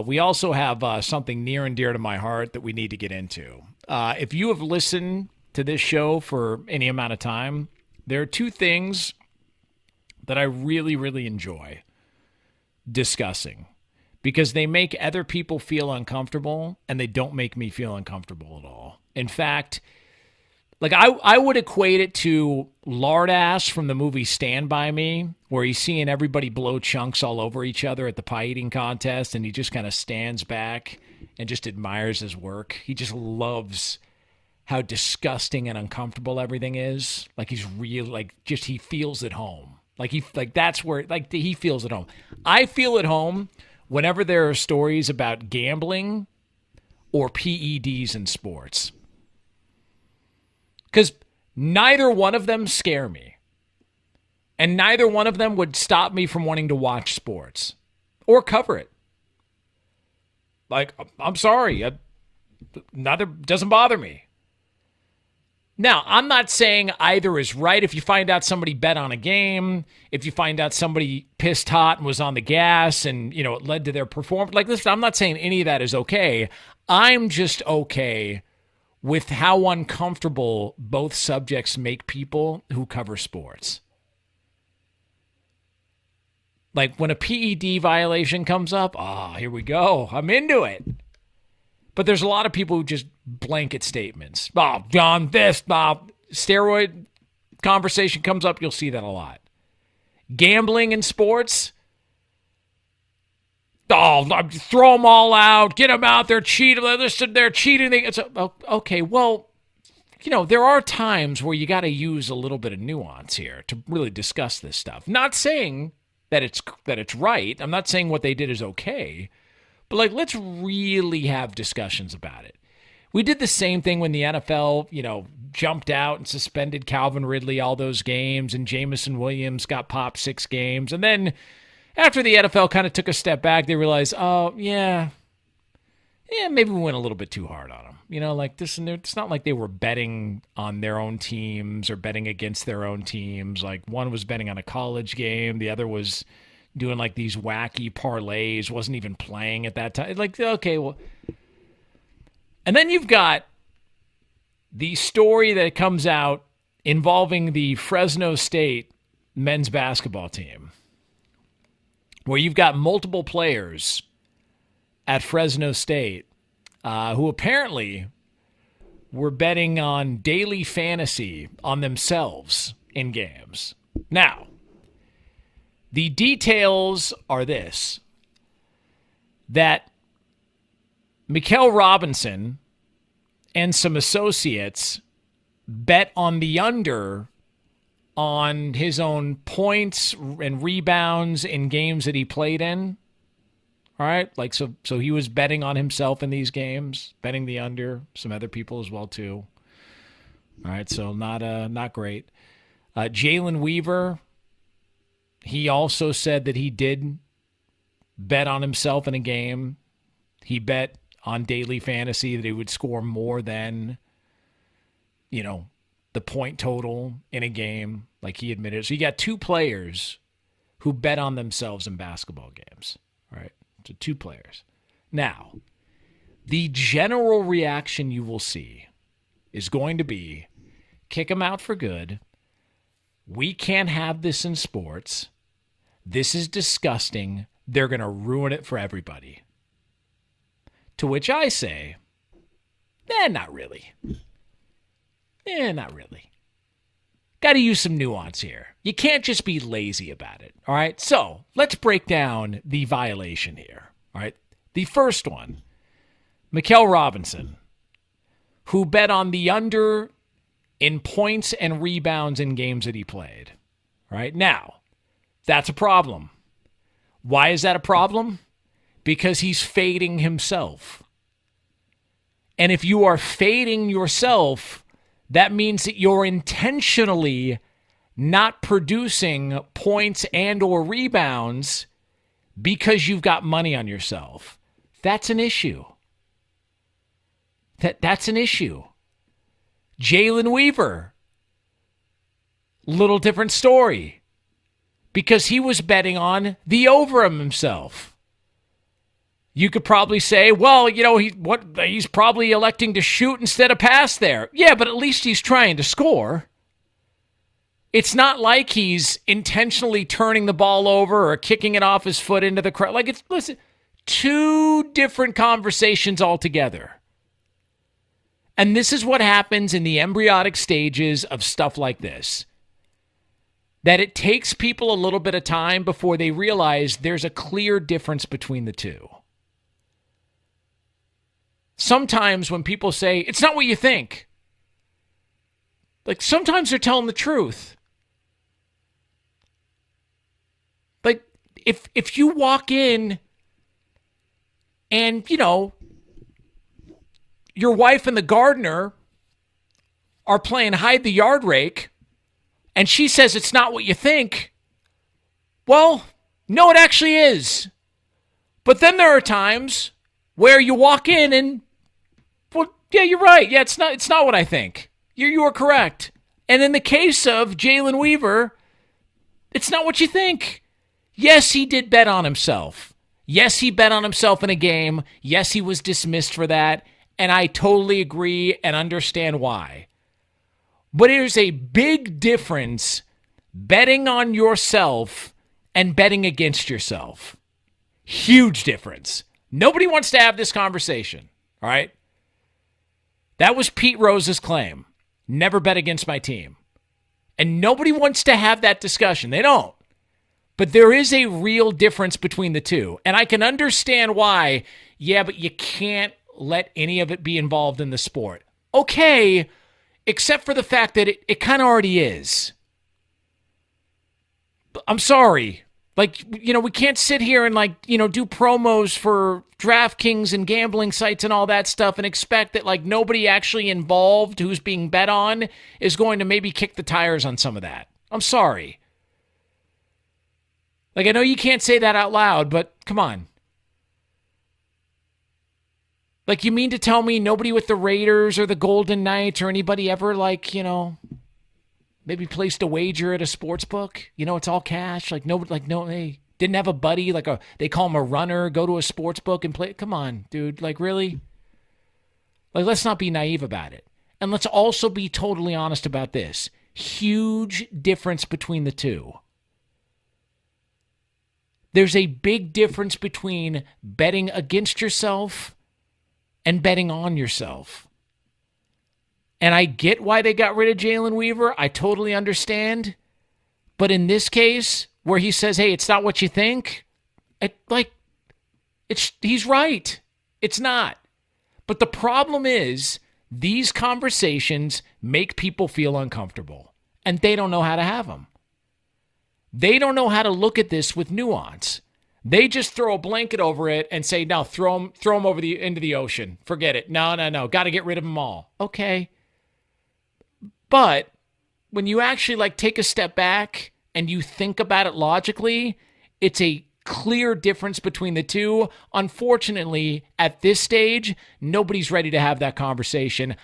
We also have something near and dear to my heart that we need to get into. If you have listened to this show for any amount of time, there are two things that I really, really enjoy discussing because they make other people feel uncomfortable and they don't make me feel uncomfortable at all. In fact, like I would equate it to Lardass from the movie Stand By Me, where he's seeing everybody blow chunks all over each other at the pie eating contest, and he just kind of stands back and just admires his work. He just loves how disgusting and uncomfortable everything is. Like he's real, like just he feels at home. That's where he feels at home. I feel at home whenever there are stories about gambling or PEDs in sports. Because neither one of them scare me. And neither one of them would stop me from wanting to watch sports or cover it. Like, I'm sorry. Neither doesn't bother me. Now, I'm not saying either is right. If you find out somebody bet on a game, if you find out somebody pissed hot and was on the gas and, it led to their performance. Like, listen, I'm not saying any of that is okay. I'm just okay with how uncomfortable both subjects make people who cover sports. Like when a PED violation comes up, here we go. I'm into it. But there's a lot of people who just blanket statements. John, this, steroid conversation comes up, you'll see that a lot. Gambling in sports, throw them all out, get them out, they're cheating, they're cheating. It's okay, well, there are times where you got to use a little bit of nuance here to really discuss this stuff. Not saying that it's right. I'm not saying what they did is okay, but let's really have discussions about it. We did the same thing when the NFL, jumped out and suspended Calvin Ridley all those games, and Jamison Williams got popped 6 games, and then after the NFL kind of took a step back, they realized, maybe we went a little bit too hard on them. It's not like they were betting on their own teams or betting against their own teams. Like one was betting on a college game, the other was doing these wacky parlays, wasn't even playing at that time. Okay, well. And then you've got the story that comes out involving the Fresno State men's basketball team, where you've got multiple players at Fresno State who apparently were betting on daily fantasy on themselves in games. Now, the details are this, that Mikal Robinson and some associates bet on the under on his own points and rebounds in games that he played in. All right? So he was betting on himself in these games, betting the under, some other people as well too. All right, so not great. Jalen Weaver, he also said that he did bet on himself in a game. He bet on daily fantasy that he would score more than, the point total in a game, like he admitted. So you got 2 players who bet on themselves in basketball games, all right? So 2 players. Now, the general reaction you will see is going to be, kick them out for good. We can't have this in sports. This is disgusting. They're going to ruin it for everybody. To which I say, not really. Not really. Got to use some nuance here. You can't just be lazy about it, all right? So let's break down the violation here, all right? The first one, Mikal Robinson, who bet on the under in points and rebounds in games that he played, all right? Now, that's a problem. Why is that a problem? Because he's fading himself. And if you are fading yourself, that means that you're intentionally not producing points and or rebounds because you've got money on yourself. That's an issue. That's an issue. Jalen Weaver, little different story, because he was betting on the over himself. You could probably say, well, he's probably electing to shoot instead of pass there. Yeah, but at least he's trying to score. It's not like he's intentionally turning the ball over or kicking it off his foot into the crowd. Listen, two different conversations altogether. And this is what happens in the embryonic stages of stuff like this. That it takes people a little bit of time before they realize there's a clear difference between the two. Sometimes when people say, it's not what you think, like sometimes they're telling the truth. Like if you walk in and, your wife and the gardener are playing hide the yard rake, and she says it's not what you think, well, no, it actually is. But then there are times where you walk in and, well, yeah, you're right. Yeah, it's not what I think. You are correct. And in the case of Jalen Weaver, it's not what you think. Yes, he did bet on himself. Yes, he bet on himself in a game. Yes, he was dismissed for that. And I totally agree and understand why. But there's a big difference betting on yourself and betting against yourself. Huge difference. Nobody wants to have this conversation, all right? That was Pete Rose's claim. Never bet against my team. And nobody wants to have that discussion. They don't. But there is a real difference between the two. And I can understand why, yeah, but you can't let any of it be involved in the sport. Okay, except for the fact that it kind of already is. I'm sorry. We can't sit here and do promos for DraftKings and gambling sites and all that stuff and expect that nobody actually involved who's being bet on is going to maybe kick the tires on some of that. I'm sorry. I know you can't say that out loud, but come on. You mean to tell me nobody with the Raiders or the Golden Knights or anybody ever, maybe placed a wager at a sports book? It's all cash. No, they didn't have a buddy, they call him a runner, go to a sports book and play. Come on, dude. Really? Let's not be naive about it. And let's also be totally honest about this. Huge difference between the two. There's a big difference between betting against yourself and betting on yourself. And I get why they got rid of Jalen Weaver. I totally understand. But in this case, where he says, hey, it's not what you think, he's right. It's not. But the problem is, these conversations make people feel uncomfortable. And they don't know how to have them. They don't know how to look at this with nuance. They just throw a blanket over it and say, no, throw them over into the ocean. Forget it. No. Got to get rid of them all. Okay. But when you actually take a step back and you think about it logically, it's a clear difference between the two. Unfortunately, at this stage, nobody's ready to have that conversation.